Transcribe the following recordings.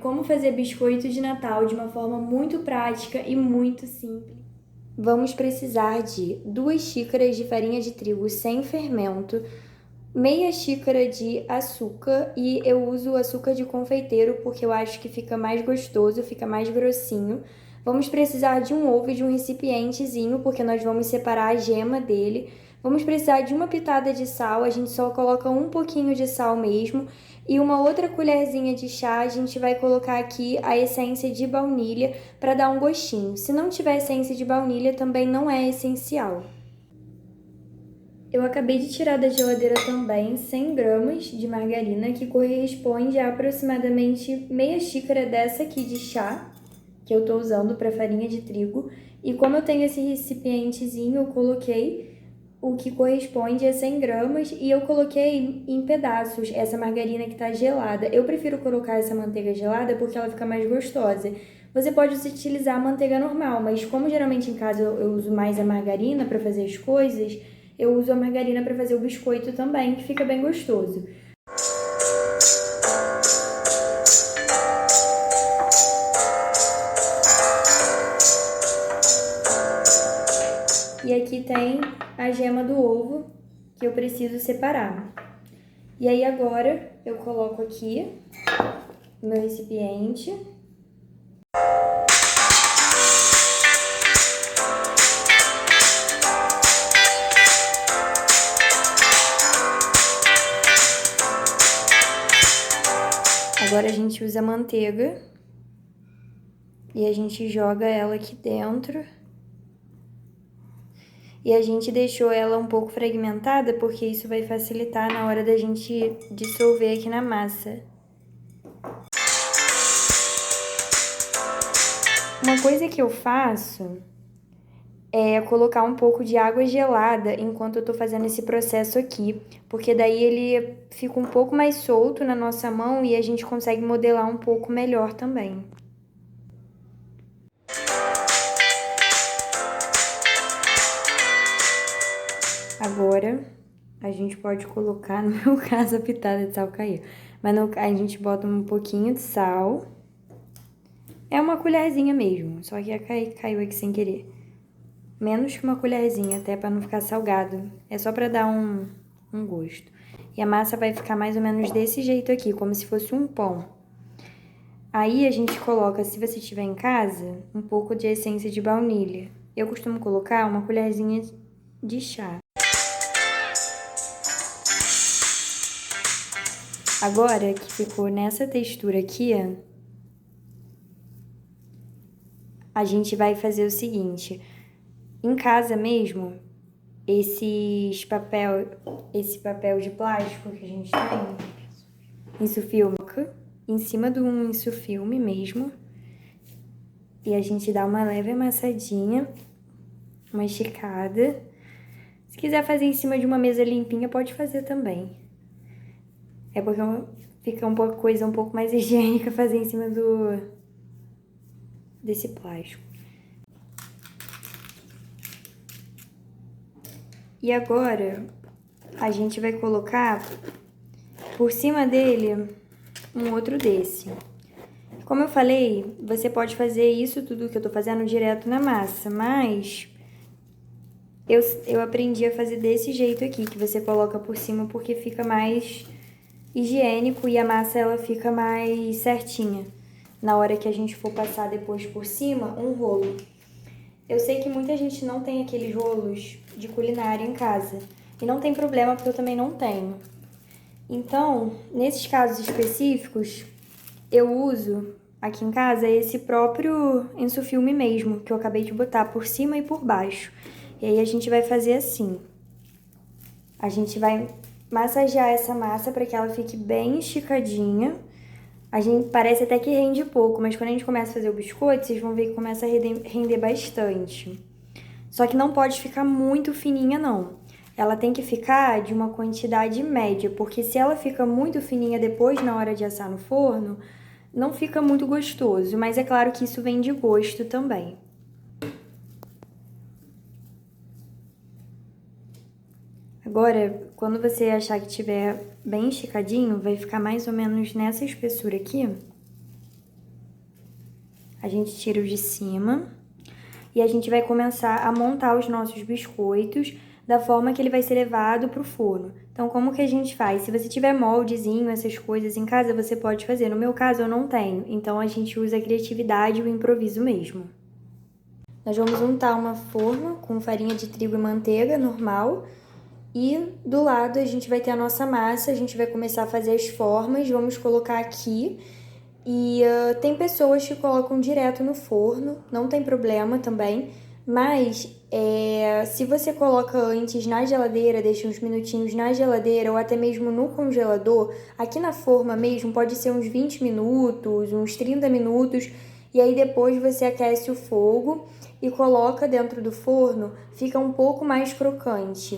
como fazer biscoito de Natal de uma forma muito prática e muito simples. Vamos precisar de 2 xícaras de farinha de trigo sem fermento, meia xícara de açúcar, e eu uso açúcar de confeiteiro porque eu acho que fica mais gostoso, fica mais grossinho. Vamos precisar de um ovo e de um recipientezinho, porque nós vamos separar a gema dele. Vamos precisar de uma pitada de sal, a gente só coloca um pouquinho de sal mesmo. E uma outra colherzinha de chá, a gente vai colocar aqui a essência de baunilha para dar um gostinho. Se não tiver essência de baunilha, também não é essencial. Eu acabei de tirar da geladeira também 100 gramas de margarina, que corresponde a aproximadamente meia xícara dessa aqui de chá, que eu tô usando para farinha de trigo. E como eu tenho esse recipientezinho, eu coloquei o que corresponde a 100 gramas e eu coloquei em pedaços essa margarina que tá gelada. Eu prefiro colocar essa manteiga gelada porque ela fica mais gostosa. Você pode utilizar a manteiga normal, mas como geralmente em casa eu uso mais a margarina para fazer as coisas, eu uso a margarina para fazer o biscoito também, que fica bem gostoso. E aqui tem a gema do ovo que eu preciso separar. E aí agora eu coloco aqui no meu recipiente. Agora a gente usa manteiga e a gente joga ela aqui dentro. E a gente deixou ela um pouco fragmentada porque isso vai facilitar na hora da gente dissolver aqui na massa. Uma coisa que eu faço é colocar um pouco de água gelada enquanto eu tô fazendo esse processo aqui, porque daí ele fica um pouco mais solto na nossa mão e a gente consegue modelar um pouco melhor também. Agora, a gente pode colocar, no meu caso, a pitada de sal caiu, mas a gente bota um pouquinho de sal. É uma colherzinha mesmo, só que caiu aqui sem querer. Menos que uma colherzinha, até para não ficar salgado. É só para dar um gosto. E a massa vai ficar mais ou menos desse jeito aqui, como se fosse um pão. Aí a gente coloca, se você tiver em casa, um pouco de essência de baunilha. Eu costumo colocar uma colherzinha de chá. Agora que ficou nessa textura aqui, a gente vai fazer o seguinte. Em casa mesmo, esse papel de plástico que a gente tem, insufilme, em cima de um insufilme mesmo. E a gente dá uma leve amassadinha, uma esticada. Se quiser fazer em cima de uma mesa limpinha, pode fazer também. É porque fica uma coisa um pouco mais higiênica fazer em cima desse plástico. E agora, a gente vai colocar por cima dele um outro desse. Como eu falei, você pode fazer isso tudo que eu tô fazendo direto na massa, mas eu aprendi a fazer desse jeito aqui, que você coloca por cima porque fica mais higiênico e a massa ela fica mais certinha. Na hora que a gente for passar depois por cima, um rolo. Eu sei que muita gente não tem aqueles rolos de culinária em casa. E não tem problema, porque eu também não tenho. Então, nesses casos específicos, eu uso aqui em casa esse próprio insufilme mesmo, que eu acabei de botar por cima e por baixo. E aí a gente vai fazer assim. A gente vai massagear essa massa para que ela fique bem esticadinha. A gente parece até que rende pouco, mas quando a gente começa a fazer o biscoito, vocês vão ver que começa a render bastante. Só que não pode ficar muito fininha, não. Ela tem que ficar de uma quantidade média, porque se ela fica muito fininha depois, na hora de assar no forno, não fica muito gostoso. Mas é claro que isso vem de gosto também. Agora, quando você achar que tiver bem esticadinho, vai ficar mais ou menos nessa espessura aqui. A gente tira o de cima e a gente vai começar a montar os nossos biscoitos da forma que ele vai ser levado pro forno. Então, como que a gente faz? Se você tiver moldezinho, essas coisas em casa, você pode fazer. No meu caso, eu não tenho. Então, a gente usa a criatividade e o improviso mesmo. Nós vamos untar uma forma com farinha de trigo e manteiga normal. E do lado a gente vai ter a nossa massa, a gente vai começar a fazer as formas, vamos colocar aqui. E tem pessoas que colocam direto no forno, não tem problema também. Mas se você coloca antes na geladeira, deixa uns minutinhos na geladeira ou até mesmo no congelador, aqui na forma mesmo pode ser uns 20 minutos, uns 30 minutos. E aí depois você aquece o fogo e coloca dentro do forno, fica um pouco mais crocante.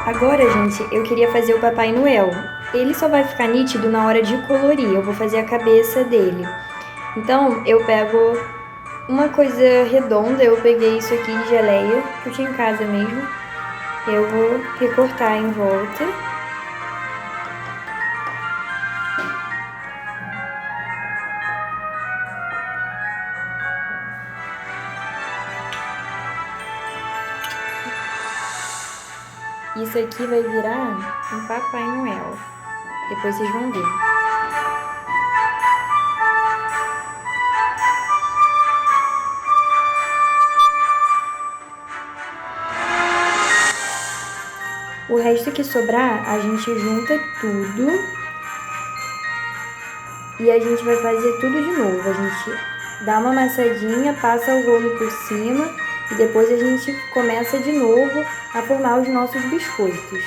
Agora, gente, eu queria fazer o Papai Noel. Ele só vai ficar nítido na hora de colorir, eu vou fazer a cabeça dele. Então, eu pego uma coisa redonda, eu peguei isso aqui de geleia, que eu tinha em casa mesmo. Eu vou recortar em volta. Isso aqui vai virar um Papai Noel. Depois vocês vão ver. O resto que sobrar, a gente junta tudo. E a gente vai fazer tudo de novo. A gente dá uma amassadinha, passa o rolo por cima. E depois a gente começa de novo a formar os nossos biscoitos.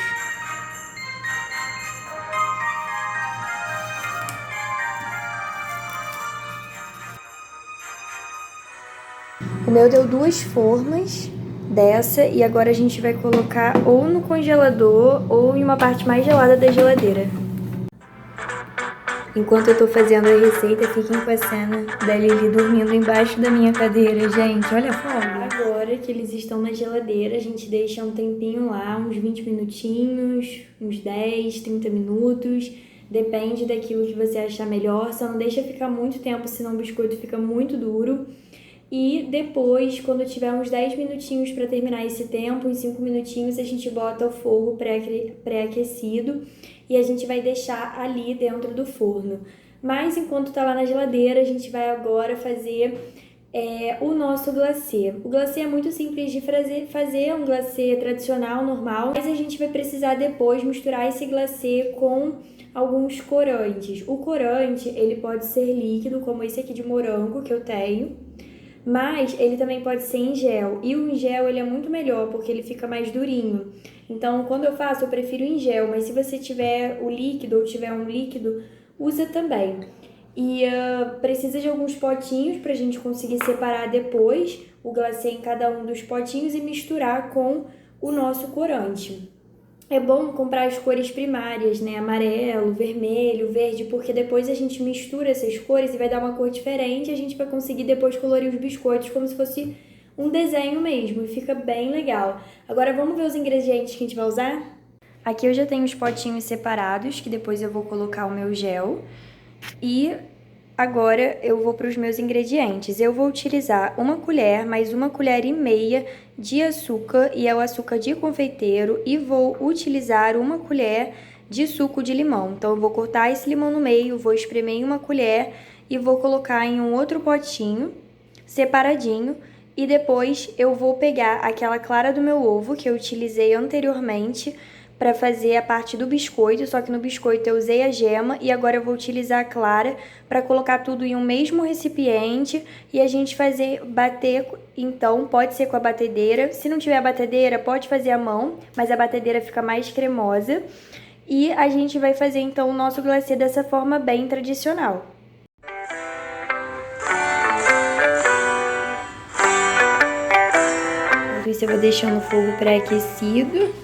O meu deu 2 formas dessa e agora a gente vai colocar ou no congelador ou em uma parte mais gelada da geladeira. Enquanto eu tô fazendo a receita, fiquem com a cena da Lili dormindo embaixo da minha cadeira, gente. Olha a folga. Agora que eles estão na geladeira, a gente deixa um tempinho lá, uns 20 minutinhos, uns 10, 30 minutos. Depende daquilo que você achar melhor. Só não deixa ficar muito tempo, senão o biscoito fica muito duro. E depois, quando tiver uns 10 minutinhos para terminar esse tempo, uns 5 minutinhos, a gente bota o fogo pré-aquecido e a gente vai deixar ali dentro do forno. Mas enquanto tá lá na geladeira, a gente vai agora fazer o nosso glacê. O glacê é muito simples de fazer um glacê tradicional, normal, mas a gente vai precisar depois misturar esse glacê com alguns corantes. O corante, ele pode ser líquido, como esse aqui de morango que eu tenho, mas ele também pode ser em gel. E o em gel ele é muito melhor, porque ele fica mais durinho. Então, quando eu faço, eu prefiro em gel. Mas se você tiver o líquido ou tiver um líquido, usa também. E precisa de alguns potinhos pra gente conseguir separar depois o glacê em cada um dos potinhos e misturar com o nosso corante. É bom comprar as cores primárias, né? Amarelo, vermelho, verde, porque depois a gente mistura essas cores e vai dar uma cor diferente e a gente vai conseguir depois colorir os biscoitos como se fosse um desenho mesmo e fica bem legal. Agora vamos ver os ingredientes que a gente vai usar? Aqui eu já tenho os potinhos separados, que depois eu vou colocar o meu gel. E agora eu vou para os meus ingredientes. Eu vou utilizar 1 colher mais 1,5 colher de açúcar, e é o açúcar de confeiteiro, e vou utilizar 1 colher de suco de limão. Então eu vou cortar esse limão no meio, vou espremer em 1 colher e vou colocar em um outro potinho separadinho. E depois eu vou pegar aquela clara do meu ovo que eu utilizei anteriormente para fazer a parte do biscoito, só que no biscoito eu usei a gema e agora eu vou utilizar a clara para colocar tudo em um mesmo recipiente e a gente bater. Então pode ser com a batedeira, se não tiver a batedeira pode fazer à mão, mas a batedeira fica mais cremosa. E a gente vai fazer então o nosso glacê dessa forma bem tradicional. Enquanto isso eu vou deixando o fogo pré-aquecido,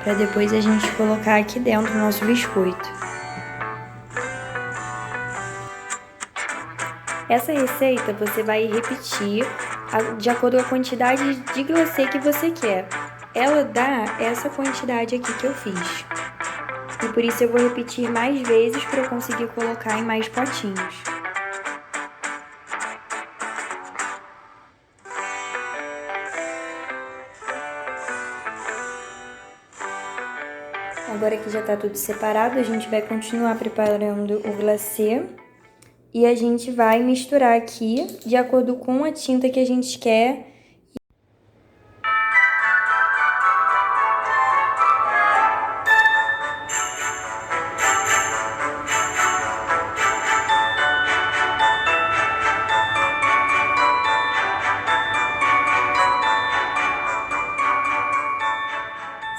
para depois a gente colocar aqui dentro o nosso biscoito. Essa receita você vai repetir de acordo com a quantidade de glacê que você quer. Ela dá essa quantidade aqui que eu fiz. E por isso eu vou repetir mais vezes para eu conseguir colocar em mais potinhos. Agora que já tá tudo separado, a gente vai continuar preparando o glacê. E a gente vai misturar aqui de acordo com a tinta que a gente quer.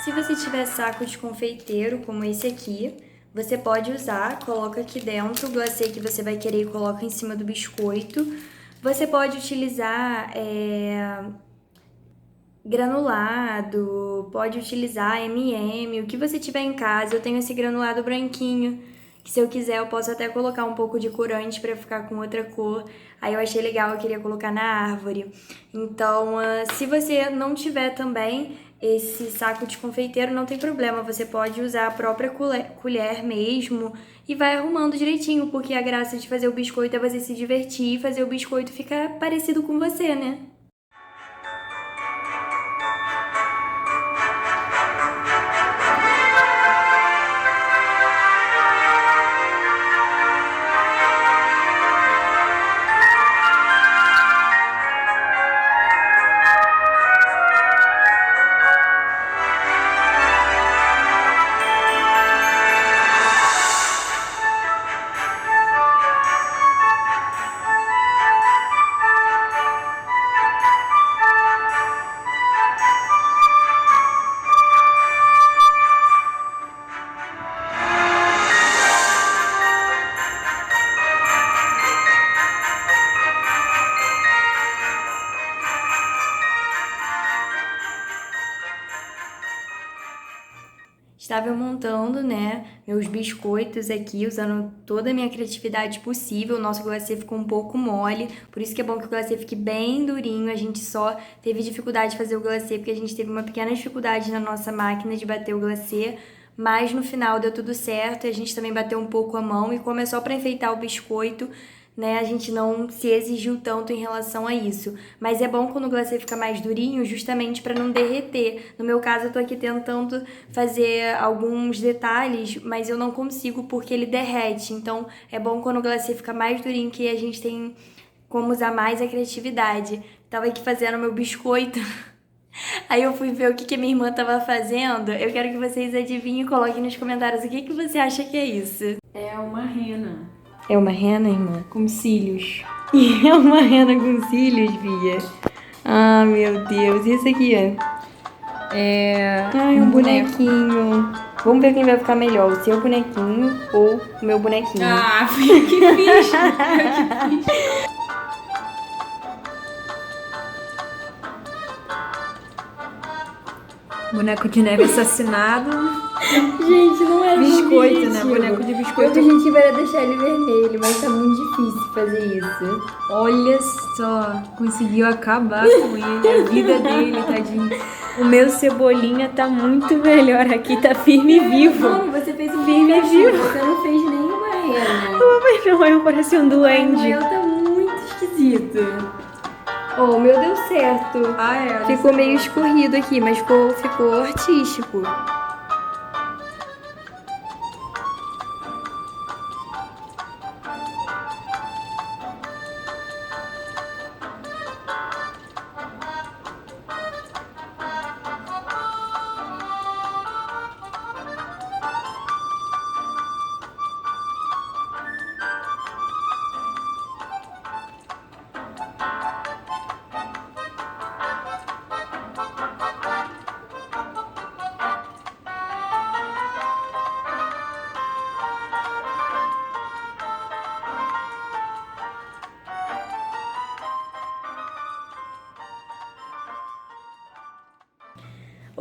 Se você tiver saco de confeiteiro, como esse aqui, você pode usar, coloca aqui dentro o glacê que você vai querer e coloca em cima do biscoito. Você pode utilizar granulado, pode utilizar M&M, o que você tiver em casa. Eu tenho esse granulado branquinho, que se eu quiser eu posso até colocar um pouco de corante pra ficar com outra cor. Aí eu achei legal, eu queria colocar na árvore. Então, se você não tiver também esse saco de confeiteiro, não tem problema, você pode usar a própria colher mesmo e vai arrumando direitinho, porque a graça de fazer o biscoito é você se divertir e fazer o biscoito ficar parecido com você, né? Estava montando, né, meus biscoitos aqui, usando toda a minha criatividade possível. O nosso glacê ficou um pouco mole, por isso que é bom que o glacê fique bem durinho. A gente só teve dificuldade de fazer o glacê, porque a gente teve uma pequena dificuldade na nossa máquina de bater o glacê, mas no final deu tudo certo. A gente também bateu um pouco a mão e como é só para enfeitar o biscoito, né, a gente não se exigiu tanto em relação a isso. Mas é bom quando o glacê fica mais durinho, justamente para não derreter. No meu caso, eu tô aqui tentando fazer alguns detalhes, mas eu não consigo porque ele derrete. Então, é bom quando o glacê fica mais durinho, que a gente tem como usar mais a criatividade. Tava aqui fazendo meu biscoito. Aí eu fui ver o que a minha irmã tava fazendo. Eu quero que vocês adivinhem e coloquem nos comentários o que você acha que é isso. É uma rena. É uma rena, irmã? Com cílios. É uma rena com cílios, Bia. Ah, meu Deus. E esse aqui é? Um Um bonequinho. Vamos ver quem vai ficar melhor, o seu bonequinho ou o meu bonequinho. Ah, foi eu que fiz. Foi eu que fiz. Boneco de neve assassinado. Gente, não era Biscoito, né? Boneco de O biscoito. objetivo era deixar ele vermelho, mas tá muito difícil fazer isso. Olha só, conseguiu acabar com ele, a vida dele, tadinho. O meu Cebolinha tá muito melhor aqui, tá firme e vivo. Não, você fez um Firme e Pikachu, vivo. você não fez nenhuma rena. Mas não, eu pareci um O duende. meu tá muito esquisito. Oh, o meu deu certo. Ah, é. Ficou meio escorrido aqui, mas ficou artístico.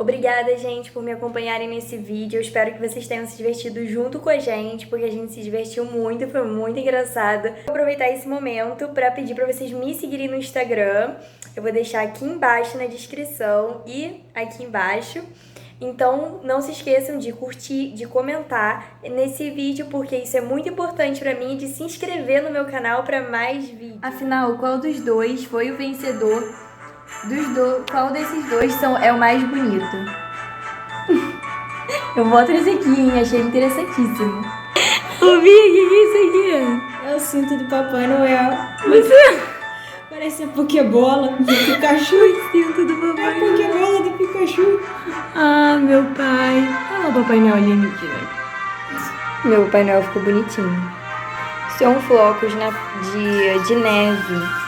Obrigada, gente, por me acompanharem nesse vídeo. Eu espero que vocês tenham se divertido junto com a gente, porque a gente se divertiu muito, foi muito engraçado. Vou aproveitar esse momento para pedir para vocês me seguirem no Instagram. Eu vou deixar aqui embaixo na descrição e aqui embaixo. Então, não se esqueçam de curtir, de comentar nesse vídeo, porque isso é muito importante pra mim, de se inscrever no meu canal pra mais vídeos. Afinal, qual dos dois foi o vencedor? Qual desses dois é o mais bonito? Eu voto nesse aqui, hein? Achei interessantíssimo. Ô, Bia, o que é isso aqui? É o cinto do Papai Noel. Você... Parece a Pokébola do Pikachu. Cinto do É a papai. Pokébola do Pikachu. Ah, meu pai. Ah, o Papai Noel alienígena. Meu Papai Noel ficou bonitinho. São flocos de neve.